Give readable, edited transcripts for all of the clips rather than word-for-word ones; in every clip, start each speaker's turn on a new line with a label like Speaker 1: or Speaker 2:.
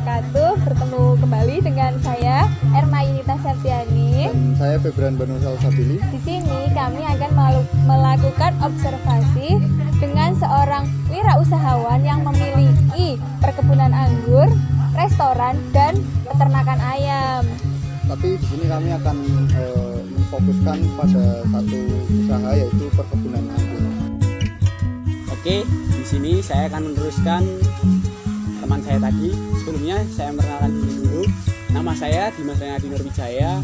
Speaker 1: wabarakatuh. Bertemu kembali dengan saya Erma Yunita Septiani.
Speaker 2: Dan saya Febran Banusal Sabili.
Speaker 1: Di sini kami akan melakukan observasi dengan seorang wirausahawan yang memiliki perkebunan anggur, restoran, dan peternakan ayam.
Speaker 2: Tapi di sini kami akan memfokuskan pada satu usaha, yaitu perkebunan anggur.
Speaker 3: Oke, di sini saya akan meneruskan teman saya tadi. Sebelumnya saya memperkenalkan diri dulu. Nama saya Dimas Renadi Nurwijaya.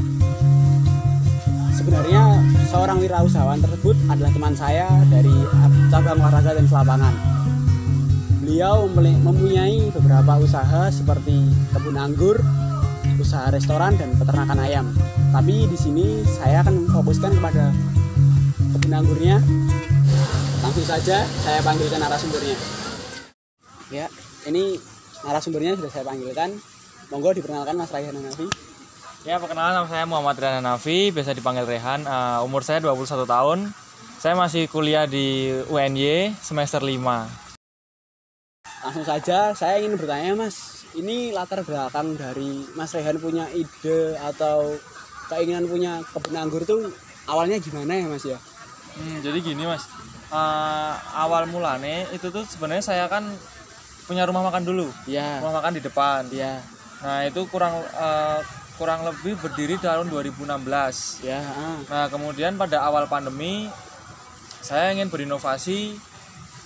Speaker 3: Sebenarnya seorang wirausahawan tersebut adalah teman saya dari cabang olahraga dan lapangan. Beliau mempunyai beberapa usaha seperti kebun anggur, usaha restoran dan peternakan ayam. Tapi di sini saya akan memfokuskan kepada kebun anggurnya. Langsung saja saya panggilkan narasumbernya. Ya, ini narasumbernya sudah saya panggilkan. Monggo diperkenalkan Mas Raihan Hanafi.
Speaker 4: Ya, perkenalan, nama saya Muhammad Raihan Hanafi, biasa dipanggil Rehan. Umur saya 21 tahun. Saya masih kuliah di UNY semester 5.
Speaker 3: Langsung saja saya ingin bertanya, Mas. Ini latar belakang dari Mas Raihan punya ide atau keinginan punya kebun anggur itu awalnya gimana ya, Mas ya?
Speaker 4: Jadi gini, Mas. Awal mulanya itu tuh sebenarnya saya kan punya rumah makan dulu.
Speaker 3: Iya.
Speaker 4: Rumah makan di depan.
Speaker 3: Iya.
Speaker 4: Nah, itu kurang lebih berdiri tahun 2016.
Speaker 3: Ya.
Speaker 4: Nah, kemudian pada awal pandemi saya ingin berinovasi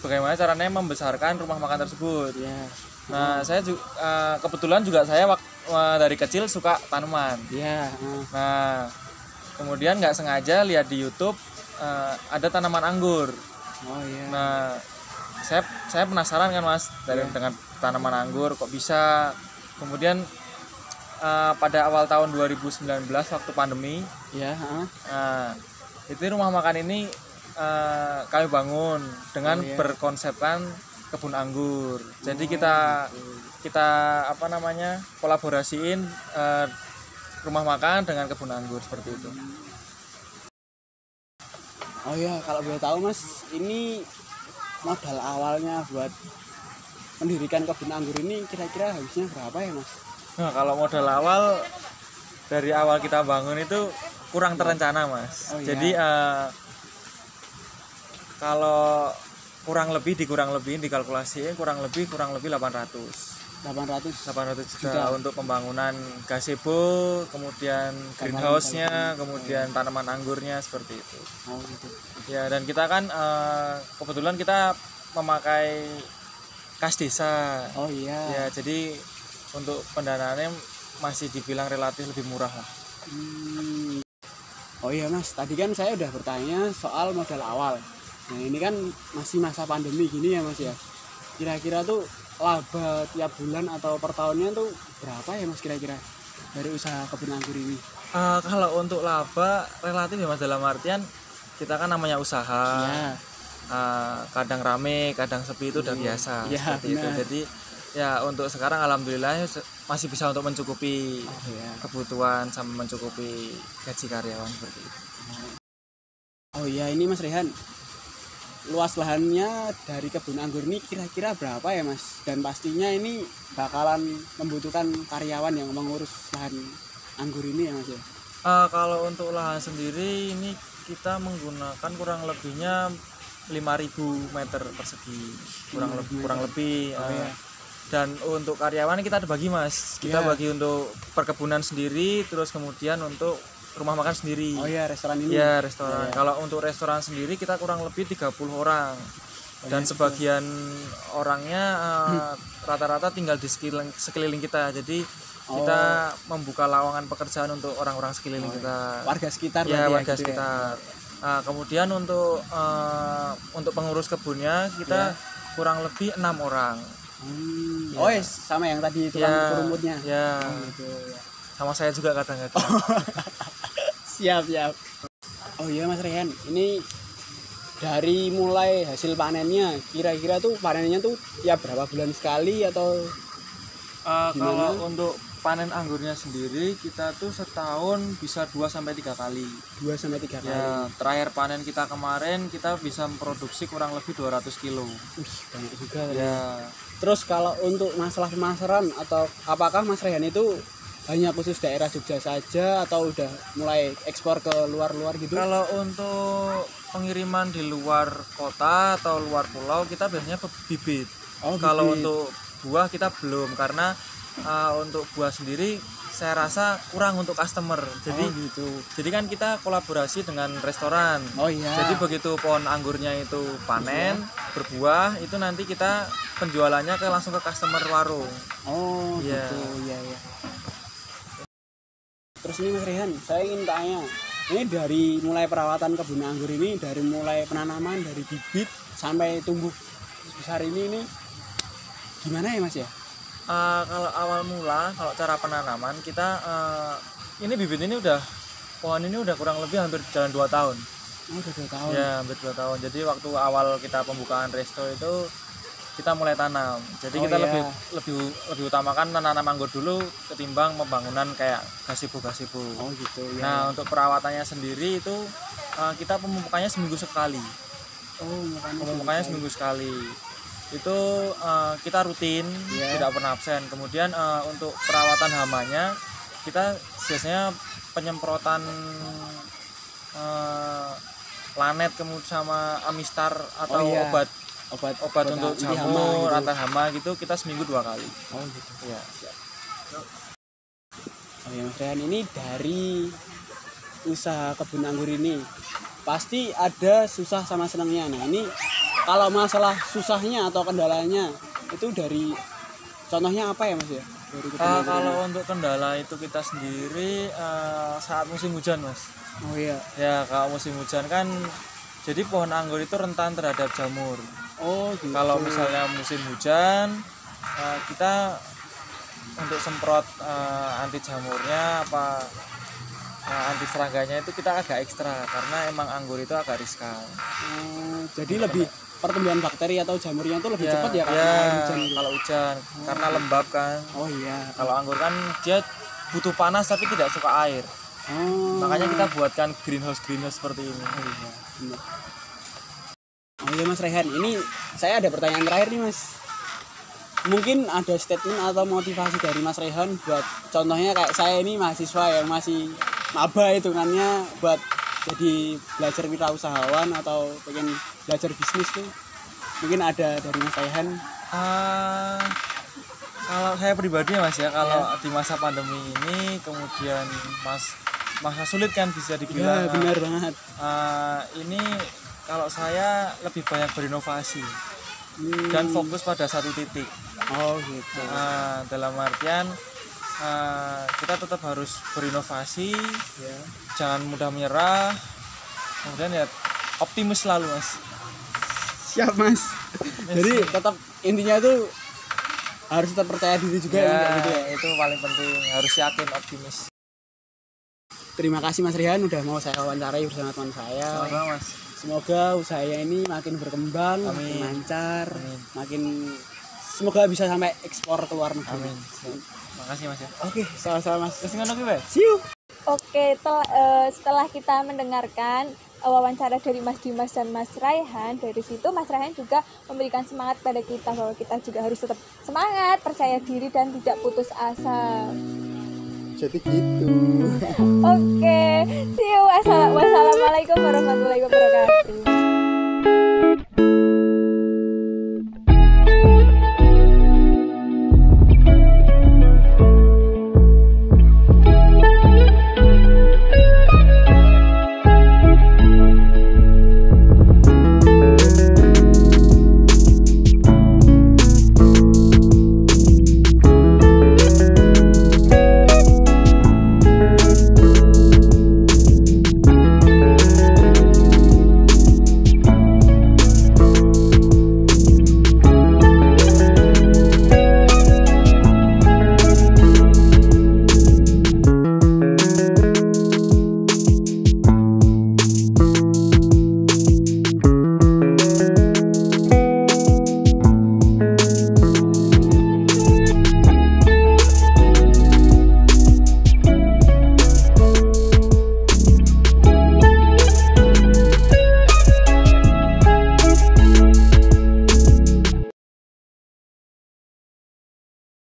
Speaker 4: bagaimana caranya membesarkan rumah makan tersebut.
Speaker 3: Ya.
Speaker 4: Nah, saya kebetulan juga saya dari kecil suka tanaman.
Speaker 3: Iya.
Speaker 4: Nah, kemudian nggak sengaja lihat di YouTube ada tanaman anggur.
Speaker 3: Oh iya.
Speaker 4: Nah, saya penasaran kan, Mas, dengan tanaman anggur kok bisa. Kemudian pada awal tahun 2019 waktu pandemi,
Speaker 3: Ya.
Speaker 4: itu rumah makan ini kami bangun dengan berkonsepkan kebun anggur. Jadi kita kolaborasiin rumah makan dengan kebun anggur seperti itu.
Speaker 3: Oh ya, kalau boleh tahu, Mas, ini modal awalnya buat mendirikan kebun anggur ini kira-kira habisnya berapa ya, Mas?
Speaker 4: Nah, kalau modal awal dari awal kita bangun itu kurang terencana, Mas.
Speaker 3: Oh, iya.
Speaker 4: Jadi kalau kurang lebih dikalkulasiin kurang lebih 800 juta untuk pembangunan gazebo, kemudian greenhouse-nya, kemudian tanaman anggurnya seperti itu.
Speaker 3: Oh gitu.
Speaker 4: Ya, dan kita kan kebetulan kita memakai kas desa.
Speaker 3: Oh iya.
Speaker 4: Ya, jadi untuk pendanaannya masih dibilang relatif lebih murah lah.
Speaker 3: Oh iya, Mas, tadi kan saya udah bertanya soal modal awal. Nah, ini kan masih masa pandemi gini ya, Mas ya. Kira-kira tuh laba tiap bulan atau per tahunnya tuh berapa ya, Mas, kira-kira dari usaha kebun anggur ini?
Speaker 4: Kalau untuk laba relatif ya, Mas, dalam artian kita kan namanya usaha.
Speaker 3: Ya.
Speaker 4: Kadang rame, kadang sepi itu udah biasa seperti itu. Jadi ya untuk sekarang alhamdulillah masih bisa untuk mencukupi kebutuhan sama mencukupi gaji karyawan seperti itu.
Speaker 3: Oh iya, ini Mas Rehan, luas lahannya dari kebun anggur ini kira-kira berapa ya, Mas? Dan pastinya ini bakalan membutuhkan karyawan yang mengurus lahan anggur ini ya, Mas ya?
Speaker 4: Kalau untuk lahan sendiri ini kita menggunakan kurang lebihnya 5.000 meter persegi kurang lebih. Dan untuk karyawan kita ada bagi, Mas. Kita bagi untuk perkebunan sendiri, terus kemudian untuk rumah makan sendiri.
Speaker 3: Oh iya, restoran ini.
Speaker 4: Ya, restoran. Kalau untuk restoran sendiri kita kurang lebih 30 orang. Dan sebagian orangnya rata-rata tinggal di sekeliling kita. Jadi kita membuka lowongan pekerjaan untuk orang-orang sekeliling kita.
Speaker 3: Warga sekitar.
Speaker 4: Ya, warga sekitar. Kemudian untuk pengurus kebunnya kita kurang lebih 6 orang.
Speaker 3: Oh sama yang tadi tukang rumputnya.
Speaker 4: Ya.
Speaker 3: Gitu, ya.
Speaker 4: Sama saya juga kadang-kadang.
Speaker 3: Siap. Oh iya, Mas Rehan, ini dari mulai hasil panennya, kira-kira tuh panennya tuh tiap berapa bulan sekali atau
Speaker 4: kalau untuk panen anggurnya sendiri kita tuh setahun bisa 2-3 kali.
Speaker 3: 2-3 kali.
Speaker 4: Ya, terakhir panen kita kemarin kita bisa memproduksi kurang lebih 200 kilo.
Speaker 3: Banyak juga.
Speaker 4: Ya.
Speaker 3: Terus kalau untuk masalah pemasaran atau apakah Mas Rehan itu hanya khusus daerah Jogja saja atau udah mulai ekspor ke luar-luar gitu?
Speaker 4: Kalau untuk pengiriman di luar kota atau luar pulau kita biasanya bibit.
Speaker 3: Oh,
Speaker 4: Kalau
Speaker 3: bibit.
Speaker 4: untuk buah kita belum, karena untuk buah sendiri saya rasa kurang untuk customer. Jadi
Speaker 3: gitu.
Speaker 4: jadi kan kita kolaborasi dengan restoran.
Speaker 3: Oh iya.
Speaker 4: Jadi begitu pohon anggurnya itu panen, berbuah, itu nanti kita penjualannya langsung ke customer warung.
Speaker 3: Oh
Speaker 4: Iya.
Speaker 3: gitu. Iya iya. Terus ini Mas Rehan, saya ingin tanya, ini dari mulai perawatan kebun anggur ini, dari mulai penanaman dari bibit sampai tumbuh sebesar ini gimana ya Mas ya?
Speaker 4: Kalau awal mula, kalau cara penanaman kita ini bibit ini pohon ini udah kurang lebih hampir jalan 2 tahun.
Speaker 3: Oh udah 2 tahun.
Speaker 4: Ya, hampir 2 tahun. Jadi waktu awal kita pembukaan resto itu kita mulai tanam. Jadi
Speaker 3: Oh,
Speaker 4: kita
Speaker 3: iya.
Speaker 4: lebih utamakan menanam anggur dulu ketimbang pembangunan kayak gazebo.
Speaker 3: Oh gitu ya.
Speaker 4: Nah, untuk perawatannya sendiri itu kita pemupukannya seminggu sekali.
Speaker 3: Oh
Speaker 4: Pemupukannya seminggu sekali. Itu kita rutin,
Speaker 3: Iya.
Speaker 4: tidak pernah absen. Kemudian untuk perawatan hamanya kita biasanya penyemprotan Lanet kemudian sama Amistar atau
Speaker 3: Oh, iya.
Speaker 4: obat untuk
Speaker 3: anti hama
Speaker 4: jamur,
Speaker 3: gitu.
Speaker 4: antar hama gitu kita seminggu 2 kali.
Speaker 3: Oh gitu.
Speaker 4: Ya.
Speaker 3: Oh ya Mas Rehan, ini dari usaha kebun anggur ini pasti ada susah sama senangnya. Nah ini kalau masalah susahnya atau kendalanya itu dari contohnya apa ya Mas ya? Dari kebun anggur ini.
Speaker 4: Kalau untuk kendala itu kita sendiri saat musim hujan Mas.
Speaker 3: Oh iya.
Speaker 4: Ya kalau musim hujan kan jadi pohon anggur itu rentan terhadap jamur.
Speaker 3: Oh gitu.
Speaker 4: Kalau misalnya musim hujan kita untuk semprot anti jamurnya anti serangganya itu kita agak ekstra karena emang anggur itu agak riskan.
Speaker 3: Jadi lebih pertumbuhan bakteri atau jamurnya itu lebih cepat ya kalau air hujan gitu.
Speaker 4: Kalau hujan karena lembab kan.
Speaker 3: Oh iya.
Speaker 4: Kalau anggur kan dia butuh panas tapi tidak suka air.
Speaker 3: Oh.
Speaker 4: Makanya kita buatkan greenhouse seperti ini.
Speaker 3: Oh iya, benar. Oh iya Mas Rehan, ini saya ada pertanyaan terakhir nih Mas. Mungkin ada statement atau motivasi dari Mas Rehan buat contohnya kayak saya ini mahasiswa yang masih maba hitungannya buat jadi belajar wirausahawan atau pengen belajar bisnis tuh. Mungkin ada dari Mas Rehan.
Speaker 4: Kalau saya pribadi Mas ya, kalau di masa pandemi ini kemudian masa sulit kan bisa dibilang.
Speaker 3: Iya, benar banget.
Speaker 4: Ini kalau saya lebih banyak berinovasi dan fokus pada satu titik.
Speaker 3: Oh gitu.
Speaker 4: Dalam artian kita tetap harus berinovasi,
Speaker 3: Ya.
Speaker 4: jangan mudah menyerah, kemudian ya optimis selalu Mas.
Speaker 3: Siap Mas. Jadi tetap intinya tuh harus tetap percaya diri juga
Speaker 4: Ya,
Speaker 3: gitu ya.
Speaker 4: itu paling penting, harus yakin, optimis.
Speaker 3: Terima kasih Mas Rehan udah mau saya wawancarai bersama teman saya.
Speaker 4: Sama-sama Mas.
Speaker 3: Semoga usahanya ini makin berkembang, makin
Speaker 4: Amin.
Speaker 3: lancar,
Speaker 4: Amin.
Speaker 3: makin semoga bisa sampai ekspor ke luar negeri.
Speaker 4: Amin. Makasih Mas ya.
Speaker 3: Oke, sama-sama Mas.
Speaker 4: Terus ngono kuwi,
Speaker 3: See you.
Speaker 1: Oke, setelah kita mendengarkan wawancara dari Mas Dimas dan Mas Raihan, dari situ Mas Raihan juga memberikan semangat pada kita bahwa kita juga harus tetap semangat, percaya diri dan tidak putus asa.
Speaker 2: Jadi gitu.
Speaker 1: Oke, see you. Wassalamualaikum warahmatullahi wabarakatuh.